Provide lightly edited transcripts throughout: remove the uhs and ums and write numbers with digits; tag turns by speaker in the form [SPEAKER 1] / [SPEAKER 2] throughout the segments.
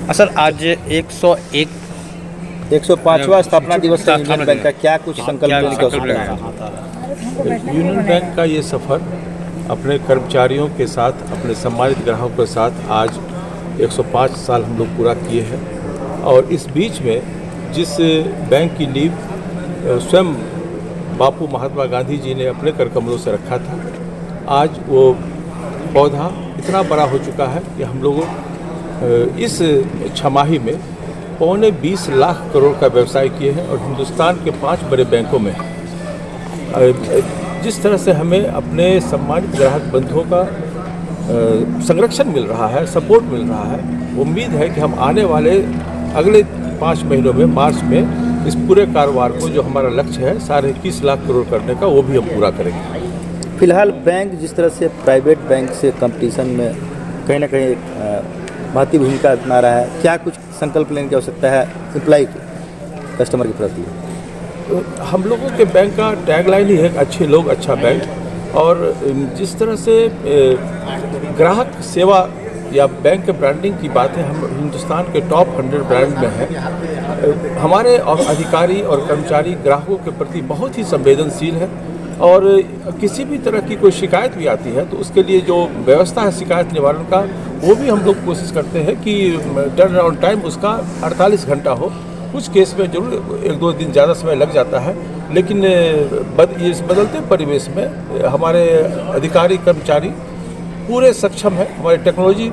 [SPEAKER 1] Sir आज 105वां स्थापना दिवस है यूनियन बैंक का, क्या कुछ संकल्प लेने की आवश्यकता है?
[SPEAKER 2] यूनियन बैंक का ये सफ़र अपने कर्मचारियों के साथ, अपने सम्मानित ग्राहकों के साथ आज 105 साल हम लोग पूरा किए हैं। और इस बीच में जिस बैंक की नींव स्वयं बापू महात्मा गांधी जी ने अपने कर कमलों से रखा था, आज वो पौधा इतना बड़ा हो चुका है कि हम लोगों इस छमाही में 20 लाख करोड़ का व्यवसाय किए हैं और हिंदुस्तान के 5 बड़े बैंकों में। जिस तरह से हमें अपने सम्मानित ग्राहक बंधुओं का संरक्षण मिल रहा है, सपोर्ट मिल रहा है, उम्मीद है कि हम आने वाले अगले 5 महीनों में, मार्च में, इस पूरे कारोबार को जो हमारा लक्ष्य है 21.5 लाख करोड़ करने का, वो भी हम पूरा करेंगे।
[SPEAKER 1] फिलहाल बैंक जिस तरह से प्राइवेट बैंक से कंपटीशन में कहीं ना कहीं महत्वपूर्ण भूमिका अपना रहा है, क्या कुछ संकल्प लेने की आवश्यकता है एम्प्लॉय की, कस्टमर के प्रति?
[SPEAKER 2] हम लोगों के बैंक का टैगलाइन ही है अच्छे लोग अच्छा बैंक। और जिस तरह से ग्राहक सेवा या बैंक के ब्रांडिंग की बात है, हम हिंदुस्तान के टॉप 100 ब्रांड में हैं। हमारे अधिकारी और कर्मचारी ग्राहकों के प्रति बहुत ही संवेदनशील है और किसी भी तरह की कोई शिकायत भी आती है तो उसके लिए जो व्यवस्था है शिकायत निवारण का, वो भी हम लोग कोशिश करते हैं कि टर्न अराउंड टाइम उसका 48 घंटा हो। कुछ केस में जरूर 1-2 दिन ज़्यादा समय लग जाता है, लेकिन इस बदलते परिवेश में हमारे अधिकारी कर्मचारी पूरे सक्षम है, हमारी टेक्नोलॉजी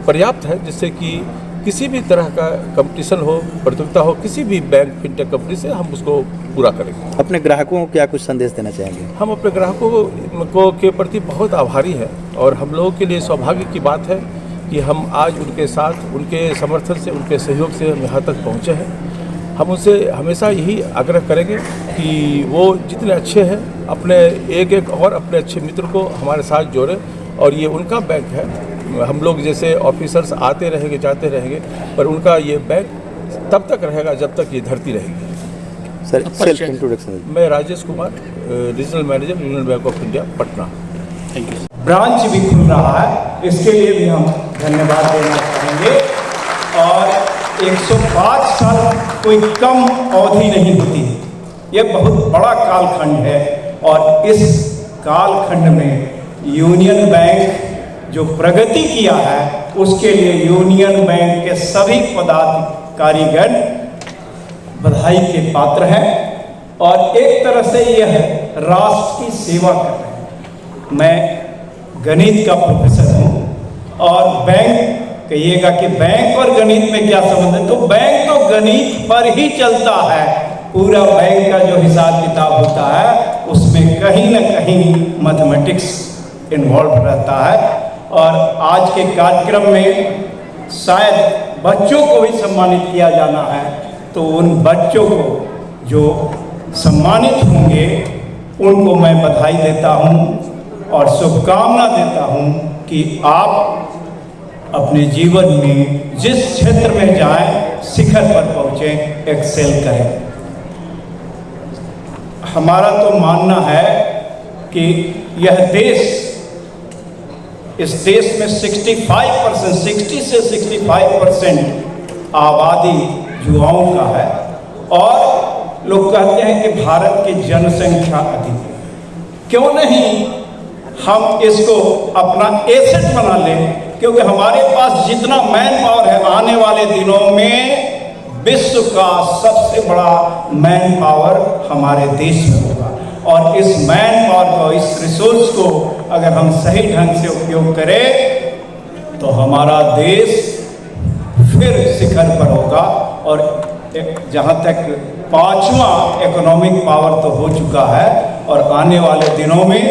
[SPEAKER 2] पर्याप्त है जिससे कि किसी भी तरह का कंपटीशन हो, प्रतियोगिता हो, किसी भी बैंक फिनटेक कंपनी से हम उसको पूरा करेंगे।
[SPEAKER 1] अपने ग्राहकों को क्या कुछ संदेश देना चाहेंगे?
[SPEAKER 2] हम अपने ग्राहकों के प्रति बहुत आभारी हैं और हम लोगों के लिए सौभाग्य की बात है कि हम आज उनके साथ, उनके समर्थन से, उनके सहयोग से हम यहाँ तक पहुँचे हैं। हम उनसे हमेशा यही आग्रह करेंगे कि वो जितने अच्छे हैं अपने एक और अपने अच्छे मित्र को हमारे साथ जोड़ें। और ये उनका बैंक है, हम लोग जैसे ऑफिसर्स आते रहेंगे जाते रहेंगे, पर उनका ये बैंक तब तक रहेगा जब तक ये धरती रहेगी।
[SPEAKER 1] Sir self introduction.
[SPEAKER 2] मैं Rajesh Kumar, regional manager, Union Bank of India, Patna.
[SPEAKER 1] Thank you.
[SPEAKER 3] Branch भी खुल रहा है, इसके लिए भी हम धन्यवाद देना चाहेंगे। और 105 साल कोई कम अवधि नहीं होती, ये बहुत बड़ा कालखंड है। और इस कालखंड में यूनियन बैंक जो प्रगति किया है उसके लिए यूनियन बैंक के सभी पदाधिकारीगण बधाई के पात्र हैं और एक तरह से यह राष्ट्र की सेवा कर रहे हैं। मैं गणित का प्रोफेसर हूँ और बैंक, कहिएगा कि बैंक और गणित में क्या संबंध है, तो बैंक तो गणित पर ही चलता है। पूरा बैंक का जो हिसाब किताब होता है उसमें कहीं ना कहीं मैथमेटिक्स इन्वॉल्व रहता है। और आज के कार्यक्रम में शायद बच्चों को भी सम्मानित किया जाना है, तो उन बच्चों को जो सम्मानित होंगे उनको मैं बधाई देता हूं और शुभकामना देता हूं कि आप अपने जीवन में जिस क्षेत्र में जाएं, शिखर पर पहुंचें, एक्सेल करें। हमारा तो मानना है कि यह देश, इस देश में 65% 60 से 65% आबादी युवाओं का है और लोग कहते हैं कि भारत की जनसंख्या अधिक है। क्यों नहीं हम इसको अपना एसेट बना लें, क्योंकि हमारे पास जितना मैन पावर है, आने वाले दिनों में विश्व का सबसे बड़ा मैन पावर हमारे देश में होगा। और इस मैन पावर को, इस रिसोर्स को अगर हम सही ढंग से उपयोग करें तो हमारा देश फिर शिखर पर होगा। और जहाँ तक 5वां इकोनॉमिक पावर तो हो चुका है और आने वाले दिनों में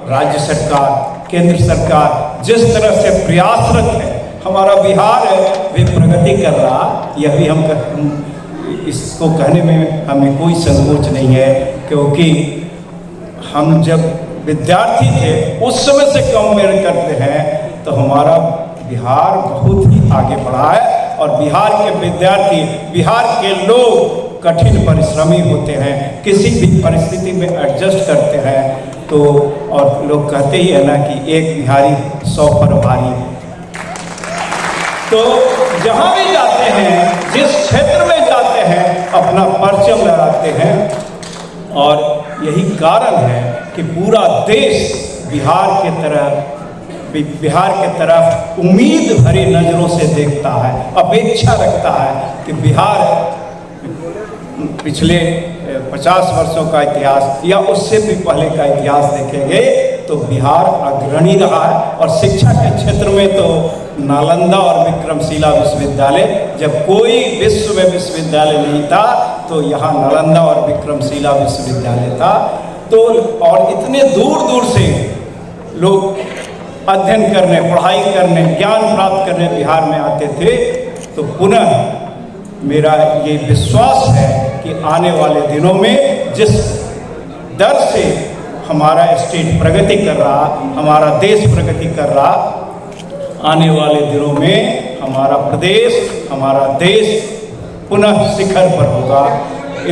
[SPEAKER 3] राज्य सरकार, केंद्र सरकार जिस तरह से प्रयासरत है, हमारा बिहार भी प्रगति कर रहा, यह भी हम इसको कहने में हमें कोई संकोच नहीं है, क्योंकि हम जब विद्यार्थी थे उस समय से कंपेयर करते हैं तो हमारा बिहार बहुत ही आगे बढ़ा है। और बिहार के विद्यार्थी, बिहार के लोग कठिन परिश्रमी होते हैं, किसी भी परिस्थिति में एडजस्ट करते हैं। तो और लोग कहते ही है ना कि एक बिहारी 100 पर भारी। तो जहाँ भी जाते जाते हैं, जिस क्षेत्र में जाते हैं, अपना परचम लहराते हैं। और यही कारण है कि पूरा देश बिहार के तरफ उम्मीद भरी नज़रों से देखता है, अपेक्षा रखता है कि बिहार पिछले 50 वर्षों का इतिहास या उससे भी पहले का इतिहास देखेंगे तो बिहार अग्रणी रहा है। और शिक्षा के क्षेत्र में तो नालंदा और विक्रमशिला विश्वविद्यालय, जब कोई विश्व में विश्वविद्यालय नहीं था तो यहाँ नालंदा और विक्रमशिला विश्वविद्यालय था। तो और इतने दूर दूर से लोग अध्ययन करने, पढ़ाई करने, ज्ञान प्राप्त करने बिहार में आते थे। तो पुनः मेरा ये विश्वास है कि आने वाले दिनों में जिस दर से हमारा स्टेट प्रगति कर रहा, हमारा देश प्रगति कर रहा, आने वाले दिनों में हमारा प्रदेश, हमारा देश पुनः शिखर पर होगा।